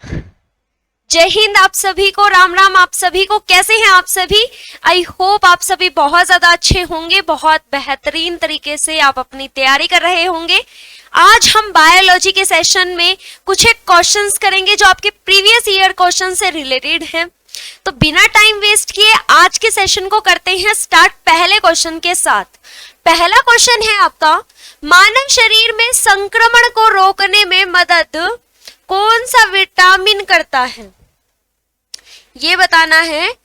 जय हिंद आप सभी को, राम राम आप सभी को। कैसे हैं आप सभी? आई होप आप सभी बहुत ज्यादा अच्छे होंगे, बहुत बेहतरीन तरीके से आप अपनी तैयारी कर रहे होंगे। आज हम बायोलॉजी के सेशन में कुछ एक क्वेश्चंस करेंगे जो आपके प्रीवियस ईयर क्वेश्चन से रिलेटेड हैं। तो बिना टाइम वेस्ट किए आज के सेशन को करते हैं स्टार्ट पहले क्वेश्चन के साथ। पहला क्वेश्चन है आपका, मानव शरीर में संक्रमण को रोकने में मदद कौन सा विटामिन करता है? ये बताना है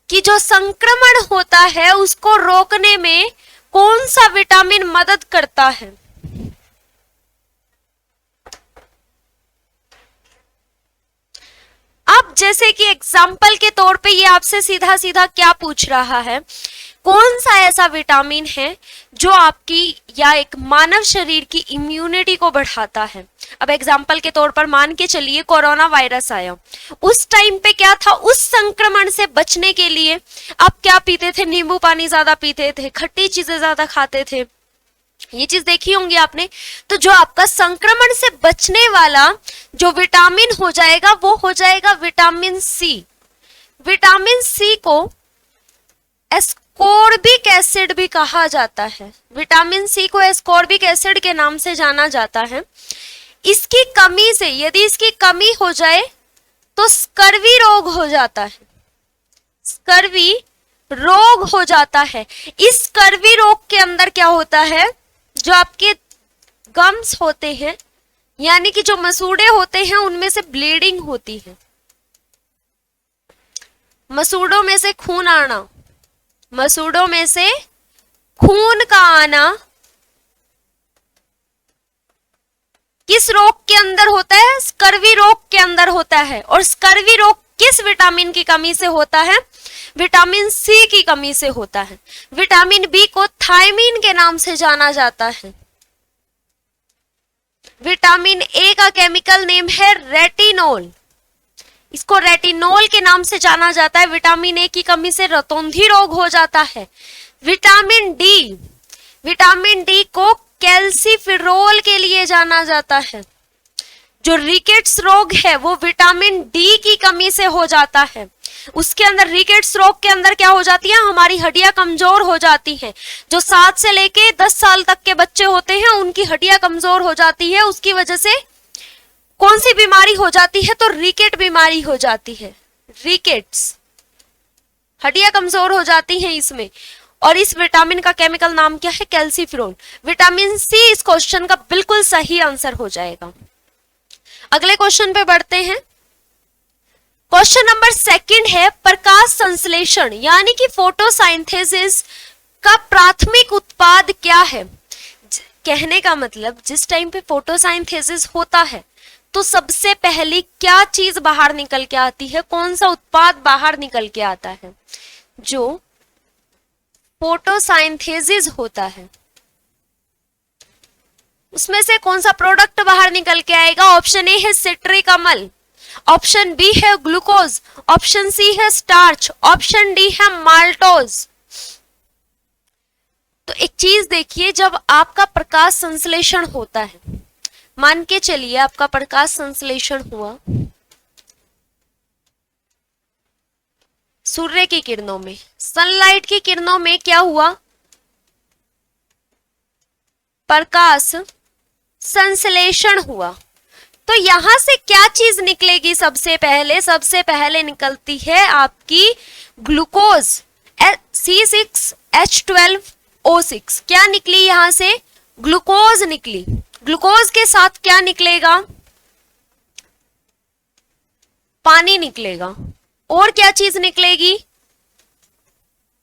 कि जो संक्रमण होता है उसको रोकने में कौन सा विटामिन मदद करता है। अब जैसे कि एग्जाम्पल के तौर पे ये आपसे सीधा सीधा क्या पूछ रहा है, कौन सा ऐसा विटामिन है जो आपकी या एक मानव शरीर की इम्यूनिटी को बढ़ाता है। अब एग्जाम्पल के तौर पर मान के चलिए कोरोना वायरस आया, उस टाइम पे क्या था, उस संक्रमण से बचने के लिए आप क्या पीते थे? नींबू पानी ज्यादा पीते थे, खट्टी चीजें ज्यादा खाते थे, ये चीज देखी होंगी आपने। तो जो आपका संक्रमण से बचने वाला जो विटामिन हो जाएगा वो हो जाएगा विटामिन सी। विटामिन सी को एस्कॉर्बिक एसिड भी कहा जाता है। विटामिन सी को एस्कॉर्बिक एसिड के नाम से जाना जाता है। इसकी कमी से, यदि इसकी कमी हो जाए तो स्कर्वी रोग हो जाता है। स्कर्वी रोग हो जाता है। इस स्कर्वी रोग के अंदर क्या होता है, जो आपके गम्स होते हैं यानी कि जो मसूड़े होते हैं उनमें से ब्लीडिंग होती है। मसूड़ों में से खून आना, मसूड़ों में से खून का आना किस रोग के अंदर होता है? स्कर्वी रोग के अंदर होता है। और स्कर्वी रोग किस विटामिन की कमी से होता है? विटामिन सी की कमी से होता है। विटामिन बी को थायमीन के नाम से जाना जाता है। विटामिन ए का केमिकल नेम है रेटिनोल, इसको रेटिनोल के नाम से जाना जाता है। विटामिन ए की कमी से रतौंधी रोग हो जाता है। विटामिन डी को कैल्सीफिरोल के लिए जाना जाता है। जो रिकेट्स रोग है वो विटामिन डी की कमी से हो जाता है। उसके अंदर रिकेट्स रोग के अंदर क्या हो जाती है, हमारी हड्डियां कमजोर हो जाती हैं। जो 7 से लेके 10 साल तक के बच्चे होते हैं उनकी हड्डियां कमजोर हो जाती है। उसकी वजह से कौन सी बीमारी हो जाती है? तो रिकेट बीमारी हो जाती है। रिकेट्स, हड्डियां कमजोर हो जाती हैं इसमें। और इस विटामिन का केमिकल नाम क्या है? कैल्सीफिरोल। विटामिन सी इस क्वेश्चन का बिल्कुल सही आंसर हो जाएगा। अगले क्वेश्चन पे बढ़ते हैं। क्वेश्चन नंबर 2 है, प्रकाश संश्लेषण यानी कि फोटोसिंथेसिस का प्राथमिक उत्पाद क्या है? कहने का मतलब जिस टाइम पे फोटोसिंथेसिस होता है तो सबसे पहली क्या चीज बाहर निकल के आती है? कौन सा उत्पाद बाहर निकल के आता है? जो फोटोसिंथेसिस होता है उसमें से कौन सा प्रोडक्ट बाहर निकल के आएगा? ऑप्शन ए है सिट्रिक अम्ल, ऑप्शन बी है ग्लूकोज, ऑप्शन सी है स्टार्च, ऑप्शन डी है माल्टोज। तो एक चीज देखिए, जब आपका प्रकाश संश्लेषण होता है, मान के चलिए आपका प्रकाश संश्लेषण हुआ सूर्य की किरणों में, सनलाइट की किरणों में क्या हुआ? प्रकाश संश्लेषण हुआ। तो यहां से क्या चीज निकलेगी? सबसे पहले निकलती है आपकी ग्लूकोज C6H12O6। क्या निकली यहां से? ग्लूकोज निकली। ग्लूकोज के साथ क्या निकलेगा? पानी निकलेगा। और क्या चीज निकलेगी?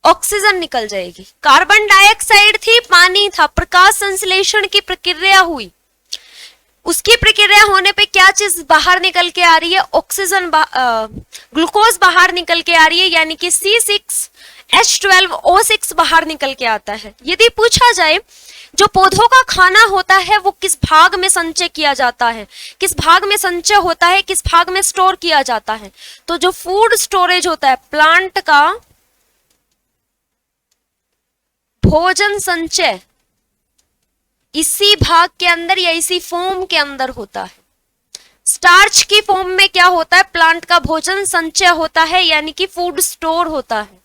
ऑक्सीजन निकल जाएगी। कार्बन डाइऑक्साइड थी, पानी था, प्रकाश संश्लेषण की प्रक्रिया हुई, उसकी प्रक्रिया होने पे क्या चीज बाहर निकल के आ रही है? ऑक्सीजन, ग्लूकोज बाहर निकल के आ रही है, यानी कि C6H12O6 बाहर निकल के आता है। यदि पूछा जाए जो पौधों का खाना होता है वो किस भाग में संचय किया जाता है, किस भाग में संचय होता है, किस भाग में स्टोर किया जाता है? तो जो फूड स्टोरेज होता है, प्लांट का भोजन संचय इसी भाग के अंदर या इसी फॉर्म के अंदर होता है। स्टार्च की फॉर्म में क्या होता है, प्लांट का भोजन संचय होता है, यानी कि फूड स्टोर होता है।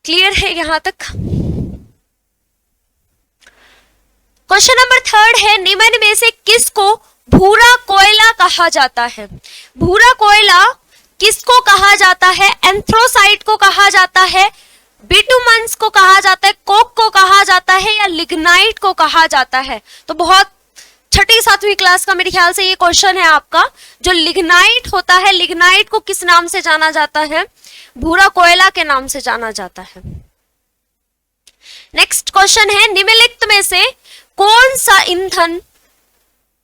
क्लियर है यहां तक? क्वेश्चन नंबर 3 है, निम्न में से किसको भूरा कोयला कहा जाता है? भूरा कोयला किसको कहा जाता है? एंथ्रोसाइट को कहा जाता है, बिटुमन्स को कहा जाता है, कोक को कहा जाता है, या लिग्नाइट को कहा जाता है? तो बहुत छठी 7वीं क्लास का मेरे ख्याल से ये क्वेश्चन है आपका। जो लिग्नाइट होता है, लिग्नाइट को किस नाम से जाना जाता है? भूरा कोयला के नाम से जाना जाता है। नेक्स्ट क्वेश्चन है, निम्नलिखित में से कौन सा ईंधन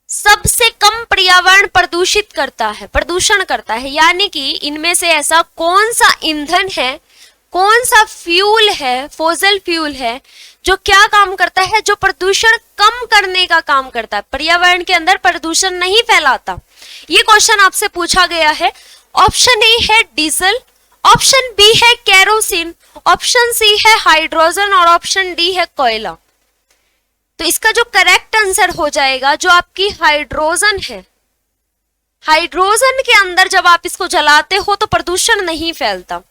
सबसे कम पर्यावरण प्रदूषित करता है, प्रदूषण करता है? यानी कि इनमें से ऐसा कौन सा ईंधन है, कौन सा फ्यूल है, फॉसिल फ्यूल है, जो क्या काम करता है, जो प्रदूषण कम करने का काम करता है, पर्यावरण के अंदर प्रदूषण नहीं फैलाता? ये क्वेश्चन आपसे पूछा गया है। ऑप्शन ए है डीजल, ऑप्शन बी है केरोसिन, ऑप्शन सी है हाइड्रोजन और ऑप्शन डी है कोयला। तो इसका जो करेक्ट आंसर हो जाएगा, जो आपकी हाइड्रोजन है, हाइड्रोजन के अंदर जब आप इसको जलाते हो तो प्रदूषण नहीं फैलता।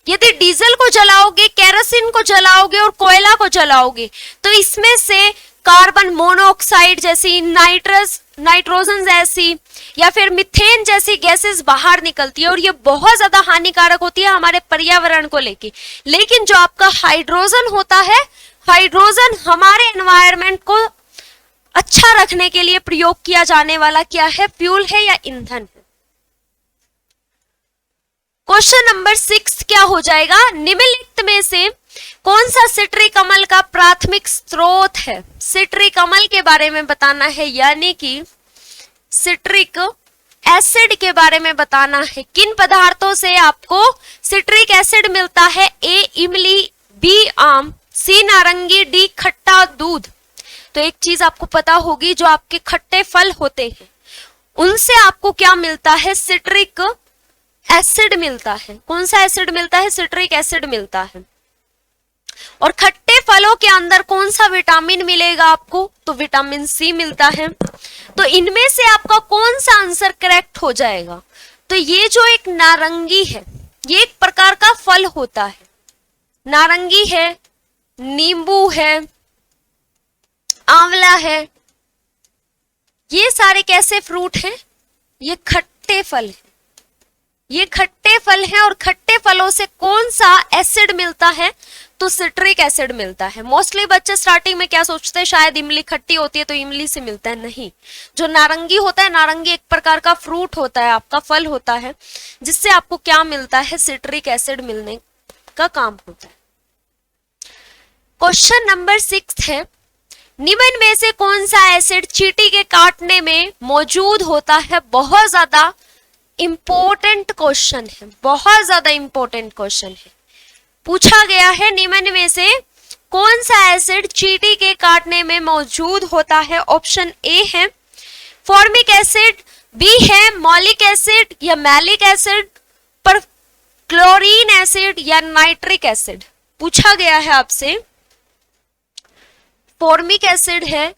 यदि डीजल को जलाओगे, केरोसिन को जलाओगे और कोयला को जलाओगे तो इसमें से कार्बन मोनोऑक्साइड जैसी, नाइट्रोजन जैसी या फिर मीथेन जैसी गैसेस बाहर निकलती है और ये बहुत ज्यादा हानिकारक होती है हमारे पर्यावरण को लेके। लेकिन जो आपका हाइड्रोजन होता है, हाइड्रोजन हमारे एनवायरनमेंट को अच्छा रखने के लिए प्रयोग किया जाने वाला क्या है, फ्यूल है या ईंधन है। क्वेश्चन नंबर 6 क्या हो जाएगा, निम्नलिखित में से कौन सा सिट्रिक अम्ल का प्राथमिक स्रोत है? सिट्रिक अम्ल के बारे में बताना है, यानी कि सिट्रिक एसिड के बारे में बताना है। किन पदार्थों से आपको सिट्रिक एसिड मिलता है? ए इमली, बी आम, सी नारंगी, डी खट्टा दूध। तो एक चीज आपको पता होगी, जो आपके खट्टे फल होते हैं उनसे आपको क्या मिलता है? सिट्रिक एसिड मिलता है। कौन सा एसिड मिलता है? सिट्रिक एसिड मिलता है। और खट्टे फलों के अंदर कौन सा विटामिन मिलेगा आपको? तो विटामिन सी मिलता है। तो इनमें से आपका कौन सा आंसर करेक्ट हो जाएगा? तो ये जो एक नारंगी है, ये एक प्रकार का फल होता है। नारंगी है, नींबू है, आंवला है, ये सारे कैसे फ्रूट हैं? ये खट्टे फल हैं। ये खट्टे फल हैं और खट्टे फलों से कौन सा एसिड मिलता है? तो सिट्रिक एसिड मिलता है। मोस्टली बच्चे स्टार्टिंग में क्या सोचते हैं, शायद इमली खट्टी होती है तो इमली से मिलता है। नहीं, जो नारंगी होता है, नारंगी एक प्रकार का फ्रूट होता है, आपका फल होता है, जिससे आपको क्या मिलता है? सिट्रिक एसिड मिलने का काम होता है। क्वेश्चन नंबर 6 है, निम्न में से कौन सा एसिड चींटी के काटने में मौजूद होता है? बहुत ज्यादा इंपॉर्टेंट क्वेश्चन है, बहुत ज्यादा इंपॉर्टेंट क्वेश्चन है। पूछा गया है, निम्न में से कौन सा एसिड चींटी के काटने में मौजूद होता है? ऑप्शन ए है फॉर्मिक एसिड, बी है मॉलिक एसिड या मैलिक एसिड, पर क्लोरीन एसिड या नाइट्रिक एसिड। पूछा गया है आपसे, फॉर्मिक एसिड है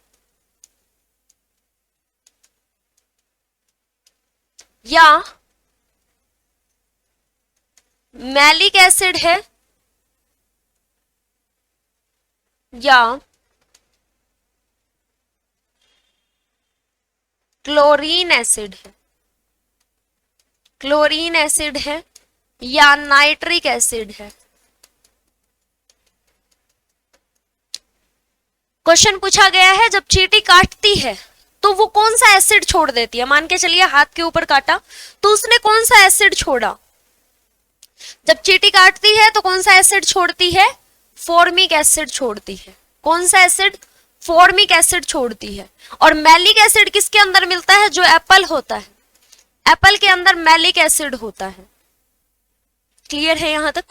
या मैलिक एसिड है या क्लोरीन एसिड है, क्लोरीन एसिड है या नाइट्रिक एसिड है। क्वेश्चन पूछा गया है, जब चींटी काटती है तो वो कौन सा एसिड छोड़ देती है? मान के चलिए हाथ के ऊपर काटा तो उसने कौन सा एसिड छोड़ा? जब चींटी काटती है तो कौन सा एसिड छोड़ती है? फॉर्मिक एसिड छोड़ती है। कौन सा एसिड? फॉर्मिक एसिड छोड़ती है। और मैलिक एसिड किसके अंदर मिलता है? जो एप्पल होता है, एप्पल के अंदर मैलिक एसिड होता है। क्लियर है यहां तक?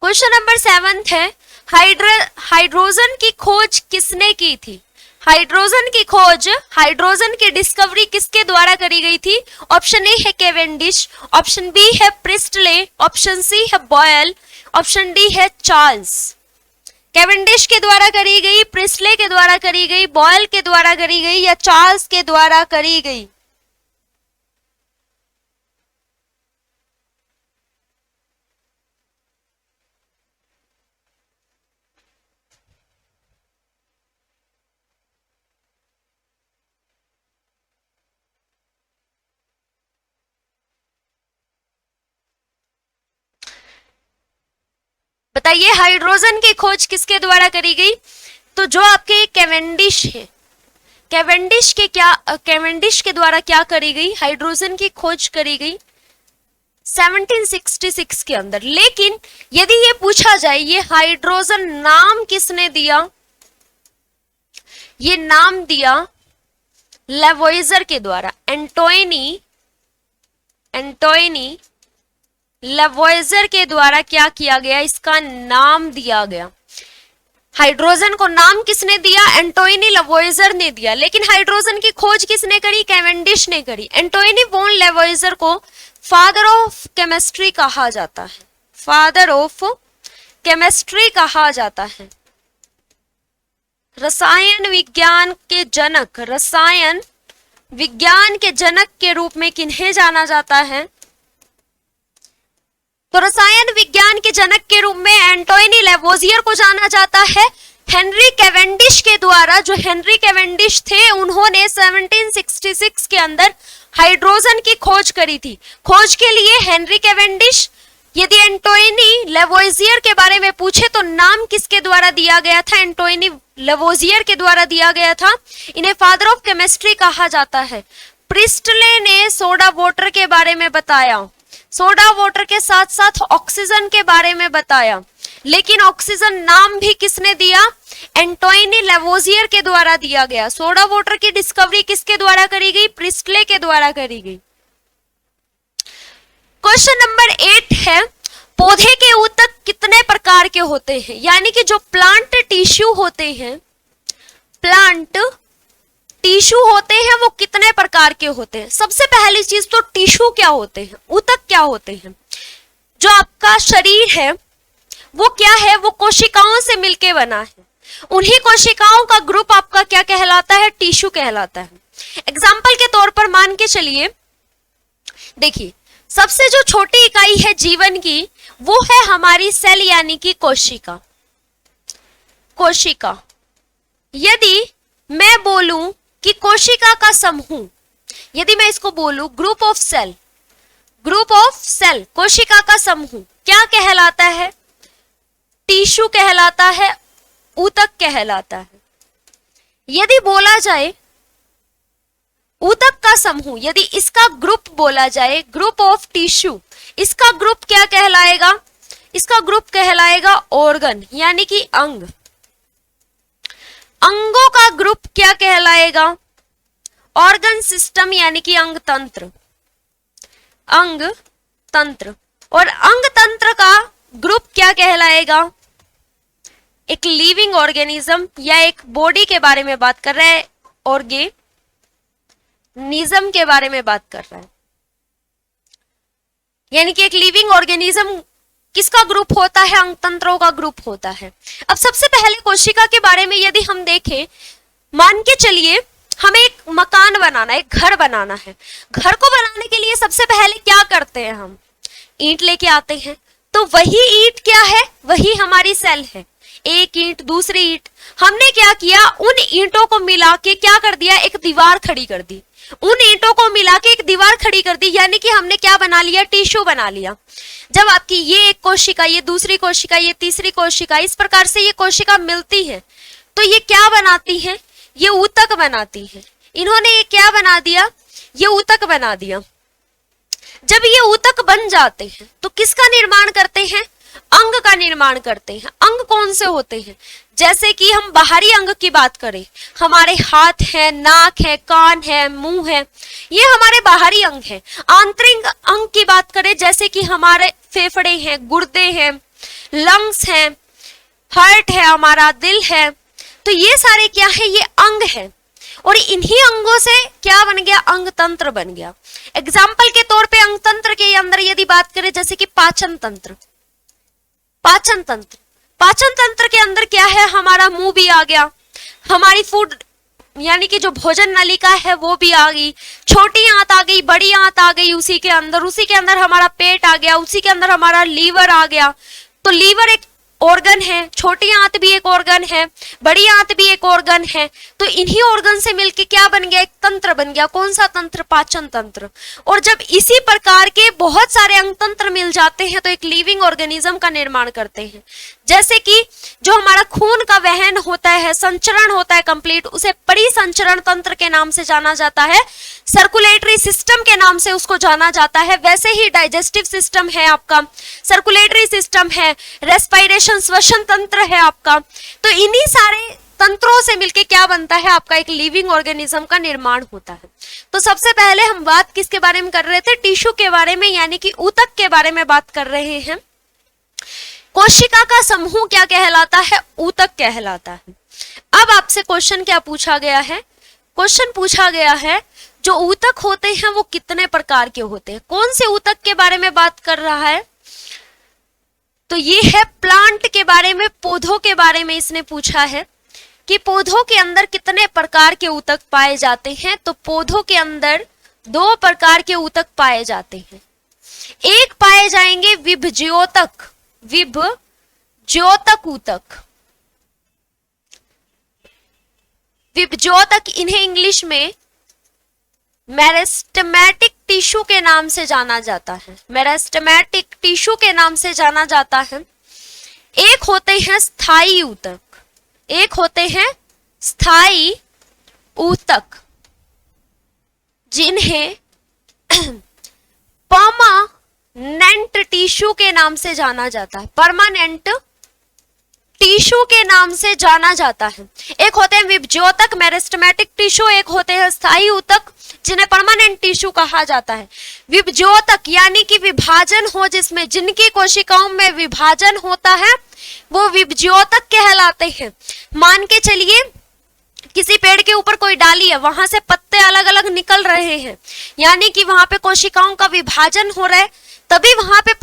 क्वेश्चन नंबर 7 है, हाइड्रोजन की खोज किसने की थी? हाइड्रोजन की खोज, हाइड्रोजन की डिस्कवरी किसके द्वारा करी गई थी? ऑप्शन ए है केवेंडिश, ऑप्शन बी है प्रिस्टले, ऑप्शन सी है बॉयल, ऑप्शन डी है चार्ल्स। कैवेंडिश के द्वारा करी गई, प्रिस्ले के द्वारा करी गई, बॉयल के द्वारा करी गई या चार्ल्स के द्वारा करी गई? बताइए हाइड्रोजन की खोज किसके द्वारा करी गई? तो जो आपके कैवेंडिश है, कैवेंडिश के द्वारा क्या करी गई? हाइड्रोजन की खोज करी गई 1766 के अंदर। लेकिन यदि ये पूछा जाए ये हाइड्रोजन नाम किसने दिया? ये नाम दिया लेवोइजर के द्वारा। एंटोनी लेवोइजर के द्वारा क्या किया गया? इसका नाम दिया गया। हाइड्रोजन को नाम किसने दिया? एंटोनी लेवोइजर ने दिया। लेकिन हाइड्रोजन की खोज किसने करी? कैवेंडिश ने करी। एंटोनी वॉन लेवोइजर को फादर ऑफ केमिस्ट्री कहा जाता है। फादर ऑफ केमिस्ट्री कहा जाता है। रसायन विज्ञान के जनक, रसायन विज्ञान के जनक के रूप में किन्हें जाना जाता है? तो रसायन विज्ञान के जनक के रूप में एंटोनी लेवोइजर को जाना जाता है। हेनरी कैवेंडिश के द्वारा, जो हेनरी कैवेंडिश थे, उन्होंने 1766 के अंदर हाइड्रोजन की खोज करी थी। खोज के लिए हेनरी कैवेंडिश, यदि एंटोनी लेवोइजर के बारे में पूछे तो नाम किसके द्वारा दिया गया था? एंटोनी लेवोइजर के द्वारा दिया गया था। इन्हें फादर ऑफ केमिस्ट्री कहा जाता है। प्रिस्टले ने सोडा वाटर के बारे में बताया, सोडा वाटर के साथ साथ ऑक्सीजन के बारे में बताया। लेकिन ऑक्सीजन नाम भी किसने दिया? एंटोनी लेवोइजर के द्वारा दिया गया। सोडा वाटर की डिस्कवरी किसके द्वारा करी गई? प्रिस्टले के द्वारा करी गई। क्वेश्चन नंबर 8 है, पौधे के ऊतक कितने प्रकार के होते हैं? यानी कि जो प्लांट टिश्यू होते हैं, प्लांट टिश्यू होते हैं, वो कितने प्रकार के होते हैं? सबसे पहली चीज तो टिश्यू क्या होते हैं, ऊतक क्या होते हैं? जो आपका शरीर है वो क्या है? वो कोशिकाओं से मिलके बना है। उन्हीं कोशिकाओं का ग्रुप आपका क्या कहलाता है? टिश्यू कहलाता है। एग्जाम्पल के तौर पर मान के चलिए, देखिए सबसे जो छोटी इकाई है जीवन की वो है हमारी सेल यानी कि कोशिका। कोशिका, यदि मैं बोलूं कि कोशिका का समूह, यदि मैं इसको बोलूं ग्रुप ऑफ सेल, कोशिका का समूह क्या कहलाता है? टिश्यू कहलाता है, ऊतक कहलाता है। यदि बोला जाए ऊतक का समूह, यदि इसका ग्रुप बोला जाए, ग्रुप ऑफ टिश्यू, इसका ग्रुप क्या कहलाएगा? इसका ग्रुप कहलाएगा ऑर्गन यानी कि अंग। अंगों का ग्रुप क्या कहलाएगा? ऑर्गन सिस्टम यानी कि अंग तंत्र। अंग तंत्र, और अंग तंत्र का ग्रुप क्या कहलाएगा? एक लिविंग ऑर्गेनिज्म या एक बॉडी के बारे में बात कर रहा है, ऑर्गेनिज्म के बारे में बात कर रहा है। यानी कि एक लिविंग ऑर्गेनिज्म किसका ग्रुप होता है? अंग तंत्रों का ग्रुप होता है। अब सबसे पहले कोशिका के बारे में यदि हम देखें, मान के चलिए हमें एक मकान बनाना है, एक घर बनाना है। घर को बनाने के लिए सबसे पहले क्या करते हैं? हम ईंट लेके आते हैं। तो वही ईंट क्या है? वही हमारी सेल है। एक ईंट, दूसरी ईंट, हमने क्या किया? उन ईंटों को मिला के क्या कर दिया? एक दीवार खड़ी कर दी। उन ईंटों को मिला के एक दीवार खड़ी कर दी, यानी कि हमने क्या बना लिया? टिश्यू बना लिया। जब आपकी ये एक कोशिका, ये दूसरी कोशिका, ये तीसरी कोशिका, इस प्रकार से ये कोशिका मिलती है तो ये क्या बनाती है? ये ऊतक बनाती है। इन्होंने ये क्या बना दिया? ये ऊतक बना दिया। जब ये ऊतक बन जाते हैं तो किसका निर्माण करते हैं? अंग का निर्माण करते हैं। अंग कौन से होते हैं? जैसे कि हम बाहरी अंग की बात करें, हमारे हाथ है, नाक है, कान है, मुंह है, ये हमारे बाहरी अंग है। आंतरिक अंग की बात करें, जैसे कि हमारे फेफड़े हैं, गुर्दे हैं, लंग्स हैं, हार्ट है, हमारा दिल है, तो ये सारे क्या है? ये अंग है। और इन्हीं अंगों से क्या बन गया? अंग तंत्र बन गया। एग्जाम्पल के तौर पे अंग तंत्र के अंदर यदि बात करें, जैसे कि पाचन तंत्र, पाचन तंत्र, पाचन तंत्र के अंदर क्या है, हमारा मुंह भी आ गया, हमारी फूड यानी कि जो भोजन नलिका है वो भी आ गई, छोटी आंत आ गई, बड़ी आंत आ गई उसी के अंदर हमारा पेट आ गया, उसी के अंदर हमारा लीवर आ गया। तो लीवर एक ऑर्गन है, छोटी आंत भी एक ऑर्गन है, बड़ी आंत भी एक ऑर्गन है। तो इन्हीं ऑर्गन से मिलके क्या बन गया, एक तंत्र बन गया। कौन सा तंत्र, पाचन तंत्र। और जब इसी प्रकार के बहुत सारे अंग तंत्र मिल जाते हैं तो एक लिविंग ऑर्गेनिज्म का निर्माण करते हैं। जैसे कि जो हमारा खून का वहन होता है, संचरण होता है कंप्लीट, उसे परिसंचरण तंत्र के नाम से जाना जाता है, सर्कुलेटरी सिस्टम के नाम से उसको जाना जाता है। वैसे ही डाइजेस्टिव सिस्टम है आपका, सर्कुलेटरी सिस्टम है, रेस्पिरेशन श्वसन तंत्र है आपका। तो इन्हीं सारे तंत्रों से मिलके क्या बनता है, आपका एक लिविंग ऑर्गेनिज्म का निर्माण होता है। तो सबसे पहले हम बात किसके बारे में कर रहे थे, टिश्यू के बारे में, यानी कि ऊतक के बारे में बात कर रहे हैं। कोशिका का समूह क्या कहलाता है, ऊतक कहलाता है। अब आपसे क्वेश्चन क्या पूछा गया है, क्वेश्चन पूछा गया है जो ऊतक होते हैं वो कितने प्रकार के होते हैं। कौन से ऊतक के बारे में बात कर रहा है, तो ये है प्लांट के बारे में, पौधों के बारे में इसने पूछा है कि पौधों के अंदर कितने प्रकार के ऊतक पाए जाते हैं। तो पौधों के अंदर 2 प्रकार के ऊतक पाए जाते हैं। एक पाए जाएंगे विभज्योतक, विभज्योतक ऊतक, विभज्योतक इन्हें इंग्लिश में मेरिस्टेमेटिक टिश्यू के नाम से जाना जाता है, मेरिस्टेमेटिक टिश्यू के नाम से जाना जाता है। एक होते हैं स्थायी ऊतक, एक होते हैं स्थायी ऊतक जिन्हें परमानेंट टिश्यू के नाम से जाना जाता है, परमानेंट टिश्यू के नाम से जाना जाता है। एक होते हैं विभज्योतक मेरिस्टेमेटिक टिश्यू, एक होते हैं स्थायी ऊतक जिन्हें परमानेंट टिश्यू कहा जाता है। विभज्योतक यानी कि विभाजन हो, जिसमें जिनकी कोशिकाओं में विभाजन होता है वो विभज्योतक कहलाते हैं। मान के चलिए किसी पेड़ के ऊपर कोई डाली है, वहां से पत्ते अलग अलग निकल रहे हैं, यानी कि वहां पे कोशिकाओं का विभाजन हो रहा है, तभी वहां पे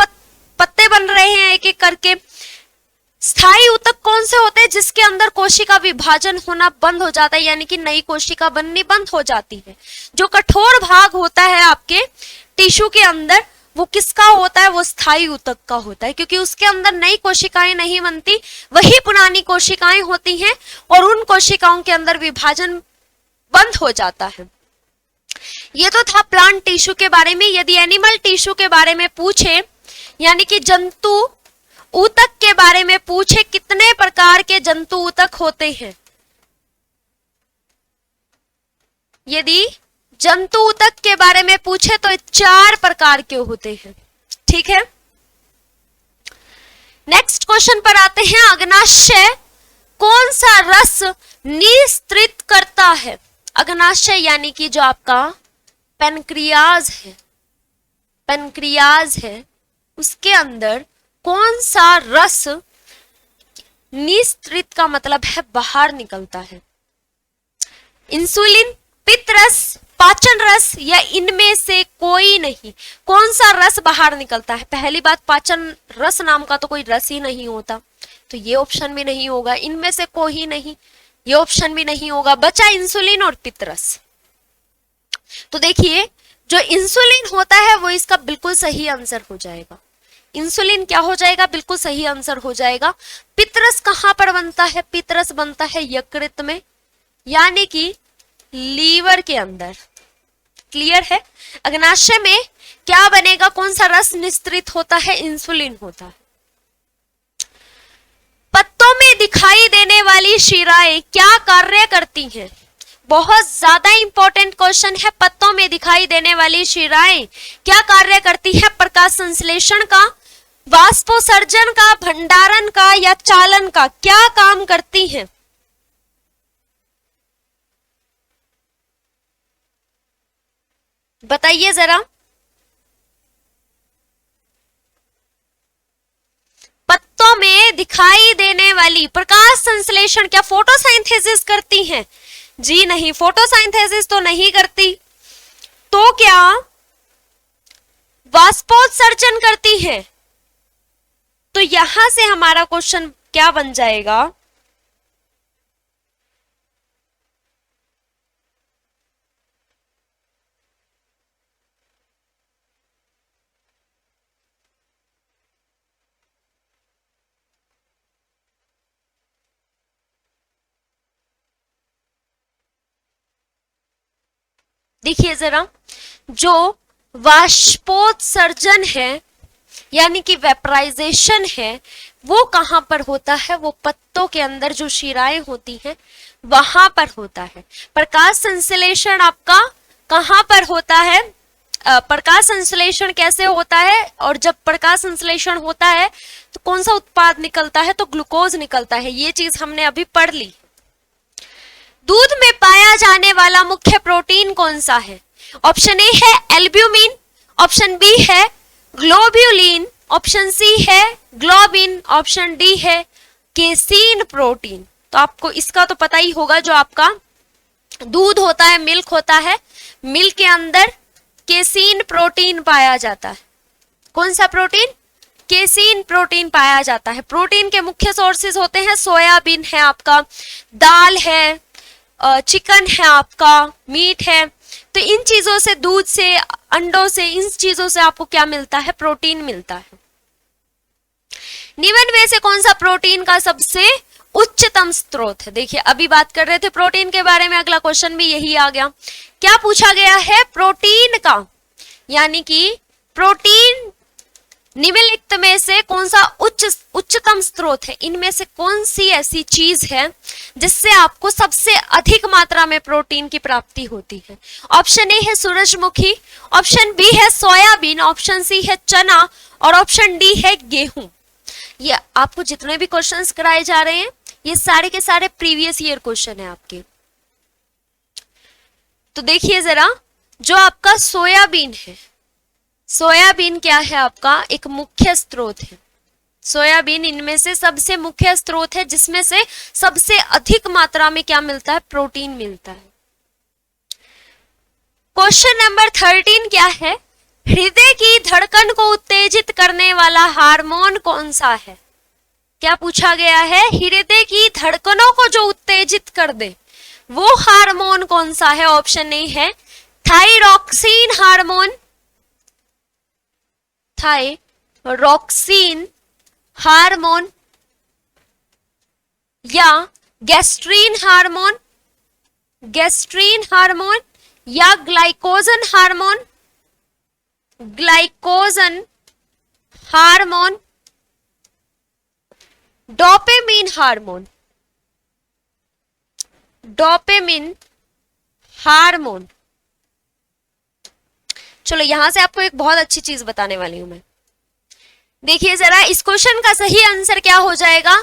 पत्ते बन रहे हैं एक एक करके। स्थायी ऊतक कौन से होते हैं, जिसके अंदर कोशिका विभाजन होना बंद हो जाता है, यानी कि नई कोशिका बननी बंद हो जाती है। जो कठोर भाग होता है आपके टिश्यू के अंदर वो किसका होता है, वो स्थायी ऊतक का होता है, क्योंकि उसके अंदर नई कोशिकाएं नहीं बनती, वही पुरानी कोशिकाएं होती हैं और उन कोशिकाओं के अंदर विभाजन बंद हो जाता है। ये तो था प्लांट टिश्यू के बारे में। यदि एनिमल टिश्यू के बारे में पूछे, यानी कि जंतु ऊतक के बारे में पूछे, कितने प्रकार के जंतु ऊतक होते हैं, यदि जंतु ऊतक के बारे में पूछे तो 4 प्रकार के होते हैं। ठीक है, नेक्स्ट क्वेश्चन पर आते हैं। अग्नाशय कौन सा रस निस्तृत करता है, अग्नाशय यानी कि जो आपका पेनक्रियाज है, पेनक्रियाज है, उसके अंदर कौन सा रस निस्तृत का मतलब है बाहर निकलता है, इंसुलिन, पित्त रस, पाचन रस, या इनमें से कोई नहीं। कौन सा रस बाहर निकलता है, पहली बात पाचन रस नाम का तो कोई रस ही नहीं होता, तो ये ऑप्शन भी नहीं होगा। इनमें से कोई नहीं, ये ऑप्शन भी नहीं होगा। बचा इंसुलिन और पित्त रस। तो देखिए जो इंसुलिन होता है वो इसका बिल्कुल सही आंसर हो जाएगा। इंसुलिन क्या हो जाएगा, बिल्कुल सही आंसर हो जाएगा। पित्तरस कहां पर बनता है, पित्तरस बनता है यकृत में, यानी कि लीवर के अंदर। क्लियर है, अग्नाशय में क्या बनेगा, कौन सा रस निस्तृत होता है, इंसुलिन होता है। पत्तों में दिखाई देने वाली शिराएं क्या कार्य करती हैं, बहुत ज्यादा इंपॉर्टेंट क्वेश्चन है। पत्तों में दिखाई देने वाली शिराएं क्या कार्य करती है, प्रकाश संश्लेषण का, वाष्पोत्सर्जन का, भंडारण का या चालन का, क्या काम करती हैं। बताइए जरा। पत्तों में दिखाई देने वाली प्रकाश संश्लेषण, क्या फोटोसाइंथेसिस करती हैं? जी नहीं, फोटोसाइंथेसिस तो नहीं करती। तो क्या वाष्पोत्सर्जन करती है? तो यहां से हमारा क्वेश्चन क्या बन जाएगा, देखिए जरा, जो वाष्पोत्सर्जन है यानी कि वेपराइजेशन है वो कहां पर होता है, वो पत्तों के अंदर जो शिराएं होती हैं वहां पर होता है। प्रकाश संश्लेषण आपका कहां पर होता है, प्रकाश संश्लेषण कैसे होता है, और जब प्रकाश संश्लेषण होता है तो कौन सा उत्पाद निकलता है, तो ग्लूकोज निकलता है। ये चीज हमने अभी पढ़ ली। दूध में पाया जाने वाला मुख्य प्रोटीन कौन सा है, ऑप्शन ए है एल्ब्यूमिन, ऑप्शन बी है ग्लोब्यूलिन, ऑप्शन सी है ग्लोबिन, ऑप्शन डी है केसीन प्रोटीन। तो आपको इसका तो पता ही होगा, जो आपका दूध होता है, मिल्क होता है, मिल्क के अंदर केसीन प्रोटीन पाया जाता है। कौन सा प्रोटीन, केसीन प्रोटीन पाया जाता है। प्रोटीन के मुख्य सोर्सेज होते हैं, सोयाबीन है आपका, दाल है, चिकन है आपका, मीट है। तो इन चीजों से, दूध से, अंडों से, इन चीजों से आपको क्या मिलता है, प्रोटीन मिलता है। निम्न में से कौन सा प्रोटीन का सबसे उच्चतम स्रोत है। देखिए अभी बात कर रहे थे प्रोटीन के बारे में, अगला क्वेश्चन भी यही आ गया। क्या पूछा गया है, प्रोटीन का, यानी कि प्रोटीन निम्नलिखित में से कौन सा उच्चतम स्रोत है, इनमें से कौन सी ऐसी चीज है जिससे आपको सबसे अधिक मात्रा में प्रोटीन की प्राप्ति होती है। ऑप्शन ए है सूरजमुखी, ऑप्शन बी है सोयाबीन, ऑप्शन सी है चना, और ऑप्शन डी है गेहूं। ये आपको जितने भी क्वेश्चंस कराए जा रहे हैं ये सारे के सारे प्रीवियस ईयर क्वेश्चन है आपके। तो देखिए जरा, जो आपका सोयाबीन है, सोयाबीन क्या है आपका, एक मुख्य स्रोत है। सोयाबीन इनमें से सबसे मुख्य स्रोत है जिसमें से सबसे अधिक मात्रा में क्या मिलता है, प्रोटीन मिलता है। क्वेश्चन नंबर 13 क्या है, हृदय की धड़कन को उत्तेजित करने वाला हार्मोन कौन सा है। क्या पूछा गया है, हृदय की धड़कनों को जो उत्तेजित कर दे वो हार्मोन कौन सा है। ऑप्शन ए है थायरॉक्सिन हार्मोन, थायरॉक्सिन हार्मोन, या गैस्ट्रीन हार्मोन, गैस्ट्रीन हार्मोन, या glycogen hormone, glycogen hormone, dopamine hormone, dopamine hormone. चलो यहां से आपको एक बहुत अच्छी चीज बताने वाली हूं मैं। देखिए जरा, इस क्वेश्चन का सही आंसर क्या हो जाएगा,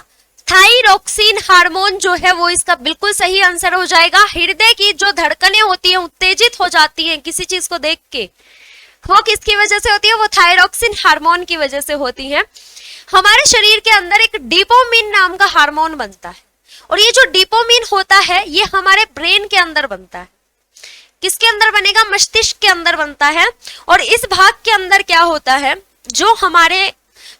थायरॉक्सिन हार्मोन जो है वो इसका बिल्कुल सही आंसर हो जाएगा। हृदय की जो धड़कनें होती हैं उत्तेजित हो जाती हैं किसी चीज को देख के, वो किसकी वजह से होती है, वो थायरॉक्सिन हार्मोन की वजह से होती है। हमारे शरीर के अंदर एक डोपामिन नाम का हार्मोन बनता है, और ये जो डोपामिन होता है ये हमारे ब्रेन के अंदर बनता है। किसके अंदर बनेगा, मस्तिष्क के अंदर बनता है। और इस भाग के अंदर क्या होता है, जो हमारे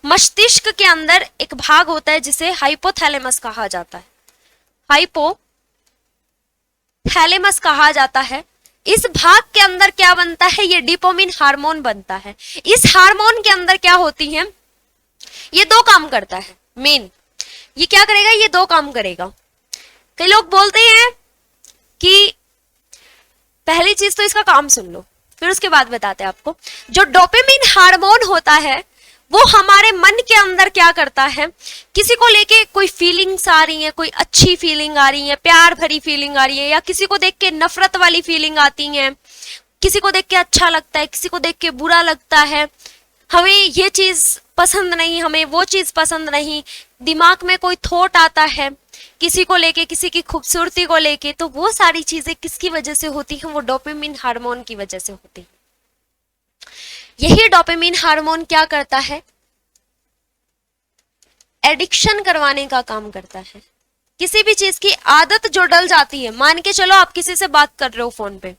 मस्तिष्क के अंदर एक भाग होता है जिसे हाइपोथैलेमस कहा जाता है, हाइपोथैलेमस कहा जाता है। इस भाग के अंदर क्या बनता है, ये डोपामिन हार्मोन बनता है। इस हार्मोन के अंदर क्या होती है, ये दो काम करता है मेन। ये क्या करेगा, ये दो काम करेगा। कई लोग बोलते हैं कि पहली चीज तो इसका काम सुन लो, फिर उसके बाद बताते हैं आपको। जो डोपामिन हार्मोन होता है वो हमारे मन के अंदर क्या करता है, किसी को लेके कोई फीलिंग्स आ रही है, कोई अच्छी फीलिंग आ रही है, प्यार भरी फीलिंग आ रही है, या किसी को देख के नफरत वाली फीलिंग आती है, किसी को देख के अच्छा लगता है, किसी को देख के बुरा लगता है, हमें ये चीज पसंद नहीं, हमें वो चीज पसंद नहीं, दिमाग में कोई थॉट आता है किसी को लेके, किसी की खूबसूरती को लेके, तो वो सारी चीजें किसकी वजह से होती हैं, वो डोपामिन हार्मोन की वजह से होती है। यही डोपामिन हार्मोन क्या करता है, एडिक्शन करवाने का काम करता है। किसी भी चीज की आदत जो डल जाती है, मान के चलो आप किसी से बात कर रहे हो फोन पे,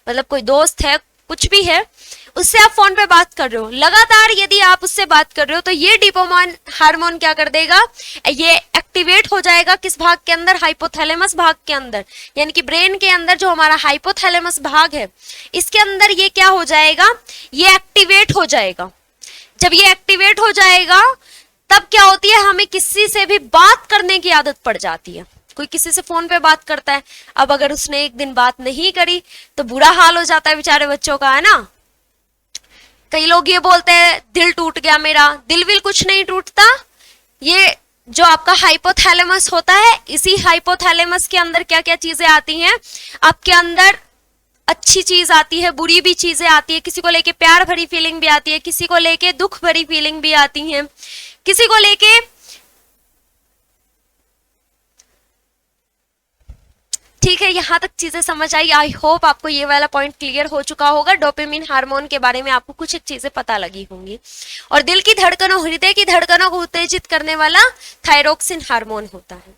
मतलब कोई दोस्त है, कुछ भी है, उससे आप फोन पे बात कर रहे हो, लगातार यदि आप उससे बात कर रहे हो तो ये डोपामिन हार्मोन क्या कर देगा, ये एक्टिवेट हो जाएगा किस भाग के अंदर, हाइपोथैलेमस भाग के अंदर, यानी कि ब्रेन के अंदर जो हमारा हाइपोथैलेमस भाग है इसके अंदर ये क्या हो जाएगा, ये एक्टिवेट हो जाएगा। जब ये एक्टिवेट हो जाएगा तब क्या होती है, हमें किसी से भी बात करने की आदत पड़ जाती है। कोई किसी से फोन पे बात करता है, अब अगर उसने एक दिन बात नहीं करी तो बुरा हाल हो जाता है बेचारे बच्चों का, है ना। कई लोग ये बोलते हैं दिल टूट गया मेरा, दिल विल कुछ नहीं टूटता, ये जो आपका हाइपोथैलेमस होता है, इसी हाइपोथैलेमस के अंदर क्या क्या चीजें आती हैं, आपके अंदर अच्छी चीज आती है, बुरी भी चीजें आती है, किसी को लेके प्यार भरी फीलिंग भी आती है, किसी को लेके दुख भरी फीलिंग भी आती है, किसी को लेके, ठीक है। यहां तक चीजें समझ आई। आई होप आपको ये वाला पॉइंट क्लियर हो चुका होगा। डोपामिन हार्मोन के बारे में आपको कुछ एक चीजें पता लगी होंगी। और दिल की धड़कनों, हृदय की धड़कनों को उत्तेजित करने वाला थायरोक्सिन हार्मोन होता है।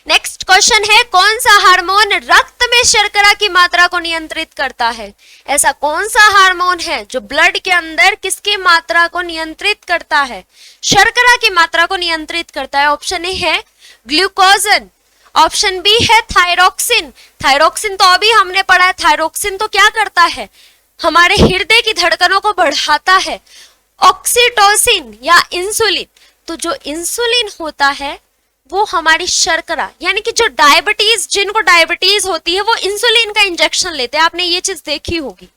नेक्स्ट क्वेश्चन है, कौन सा हार्मोन रक्त में शर्करा की मात्रा को नियंत्रित करता है? ऐसा कौन सा हार्मोन है जो ब्लड के अंदर किसकी मात्रा को नियंत्रित करता है? शर्करा की मात्रा को नियंत्रित करता है। ऑप्शन ए है ग्लूकोजन, ऑप्शन बी है थायरोक्सिन। थायरोक्सिन तो अभी हमने पढ़ा है, थायरोक्सिन तो क्या करता है, हमारे हृदय की धड़कनों को बढ़ाता है। ऑक्सीटोसिन या इंसुलिन, तो जो इंसुलिन होता है वो हमारी शर्करा, यानी कि जो डायबिटीज, जिनको डायबिटीज होती है वो इंसुलिन का इंजेक्शन लेते हैं। आपने ये चीज देखी होगी,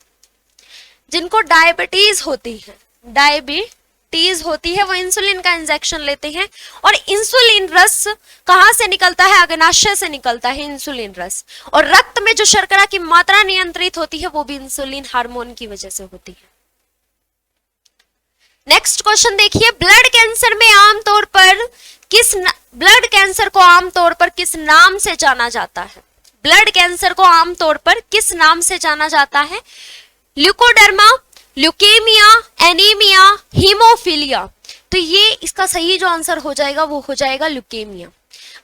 जिनको डायबिटीज होती है, डायबिटीज होती है वो इंसुलिन का इंजेक्शन लेते हैं। और इंसुलिन रस कहां से निकलता है? अग्नाशय से निकलता है इंसुलिन रस। और रक्त में जो शर्करा की मात्रा नियंत्रित होती है वो भी इंसुलिन हार्मोन की वजह से होती है। नेक्स्ट क्वेश्चन देखिए, ब्लड कैंसर में आमतौर पर ब्लड कैंसर को आमतौर पर किस नाम से जाना जाता है? ब्लड कैंसर को आमतौर पर किस नाम से जाना जाता है? Leucoderma, leukaemia, anaemia, haemophilia. तो ये इसका सही जो आंसर हो जाएगा वो हो जाएगा ल्यूकेमिया।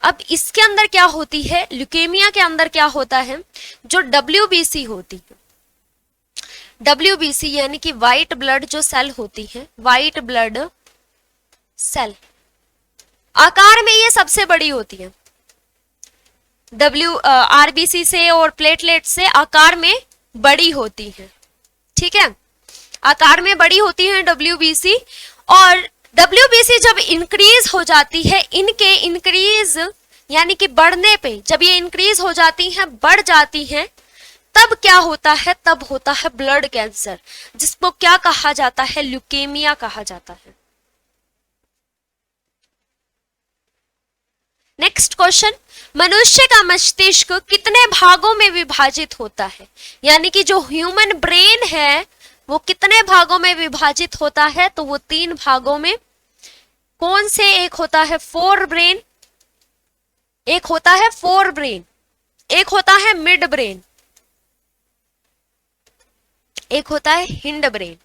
अब इसके अंदर क्या होती है, ल्यूकेमिया के अंदर क्या होता है, जो WBC होती है, WBC यानी कि व्हाइट ब्लड जो सेल होती है, व्हाइट ब्लड सेल, आकार में ये सबसे बड़ी होती है। RBC से और प्लेटलेट से आकार में बड़ी होती है, ठीक है, आकार में बड़ी होती है WBC। और WBC जब इंक्रीज हो जाती है, इनके इंक्रीज यानी कि बढ़ने पे, जब ये इंक्रीज हो जाती हैं, बढ़ जाती हैं, तब क्या होता है, तब होता है ब्लड कैंसर, जिसको क्या कहा जाता है, ल्यूकेमिया कहा जाता है। नेक्स्ट क्वेश्चन, मनुष्य का मस्तिष्क कितने भागों में विभाजित होता है? यानी कि जो ह्यूमन ब्रेन है वो कितने भागों में विभाजित होता है? तो वो 3 भागों में। कौन से? एक होता है फोर ब्रेन, एक होता है फोर ब्रेन, एक होता है मिड ब्रेन, एक होता है हिंड ब्रेन।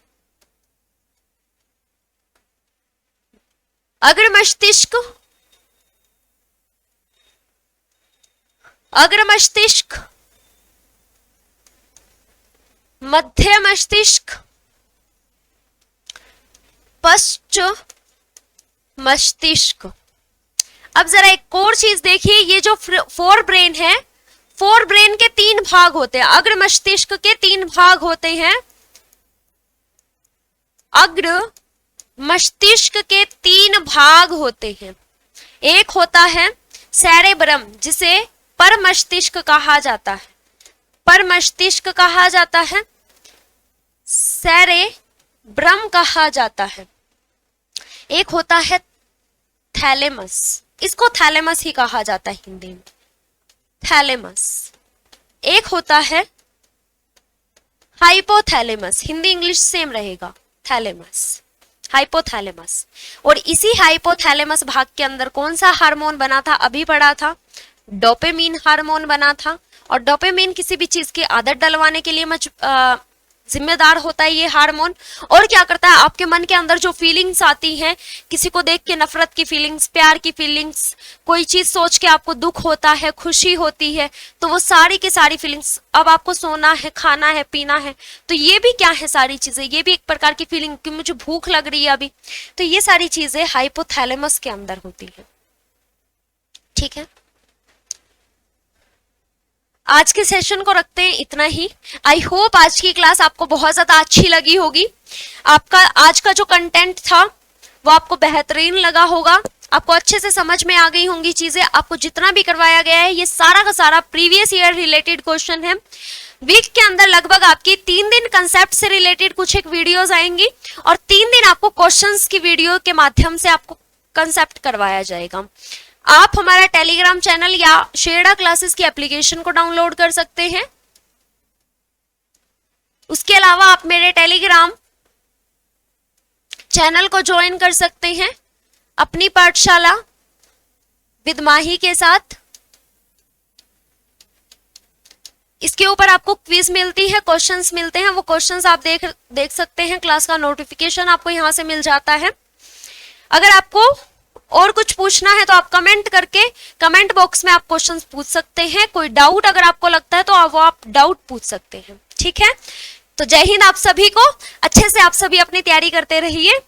अग्र मस्तिष्क, अग्र मस्तिष्क, मध्य मस्तिष्क, पश्च मस्तिष्क। अब जरा एक और चीज देखिए, ये जो फोर ब्रेन है, फोर ब्रेन के 3 भाग होते हैं। अग्र मस्तिष्क के 3 भाग होते हैं। अग्र मस्तिष्क के 3 भाग होते हैं। एक होता है सेरेब्रम, जिसे पर मस्तिष्क कहा जाता है, पर मस्तिष्क कहा जाता है, सेरेब्रम कहा जाता है। एक होता है थैलेमस, इसको थैलेमस ही कहा जाता है हिंदी में, थैलेमस। एक होता है हाइपोथैलेमस, हिंदी इंग्लिश सेम रहेगा, थैलेमस, हाइपोथैलेमस। और इसी हाइपोथैलेमस भाग के अंदर कौन सा हार्मोन बना था? अभी पढ़ा था, डोपामिन हार्मोन बना था। और डोपामिन किसी भी चीज की आदत डलवाने के लिए जिम्मेदार होता है ये हार्मोन। और क्या करता है, आपके मन के अंदर जो फीलिंग्स आती हैं, किसी को देख के नफरत की फीलिंग्स, प्यार की फीलिंग्स, कोई चीज सोच के आपको दुख होता है, खुशी होती है, तो वो सारी की सारी फीलिंग्स, अब आपको सोना है, खाना है, पीना है, तो ये भी क्या है, सारी चीजें, ये भी एक प्रकार की फीलिंग कि मुझे भूख लग रही है अभी, तो ये सारी चीजें हाइपोथैलेमस के अंदर होती है। ठीक है, आज के सेशन को रखते हैं इतना ही। आई होप आज की क्लास आपको बहुत ज्यादा अच्छी लगी होगी। आपका आज का जो कंटेंट था वो आपको बेहतरीन लगा होगा, आपको अच्छे से समझ में आ गई होंगी चीजें। आपको जितना भी करवाया गया है ये सारा का सारा प्रीवियस ईयर रिलेटेड क्वेश्चन है। वीक के अंदर लगभग आपकी 3 दिन कंसेप्ट से रिलेटेड कुछ एक वीडियोस आएंगी और 3 दिन आपको क्वेश्चंस की वीडियो के माध्यम से आपको कंसेप्ट करवाया जाएगा। आप हमारा टेलीग्राम चैनल या शेरडा क्लासेस की एप्लीकेशन को डाउनलोड कर सकते हैं। उसके अलावा आप मेरे टेलीग्राम चैनल को ज्वाइन कर सकते हैं अपनी पाठशाला विद माही के साथ। इसके ऊपर आपको क्विज मिलती है, क्वेश्चंस मिलते हैं, वो क्वेश्चंस आप देख सकते हैं। क्लास का नोटिफिकेशन आपको यहां से मिल जाता है। अगर आपको और कुछ पूछना है तो आप कमेंट करके कमेंट बॉक्स में आप क्वेश्चंस पूछ सकते हैं। कोई डाउट अगर आपको लगता है तो आप डाउट पूछ सकते हैं। ठीक है, तो जय हिंद आप सभी को। अच्छे से आप सभी अपनी तैयारी करते रहिए।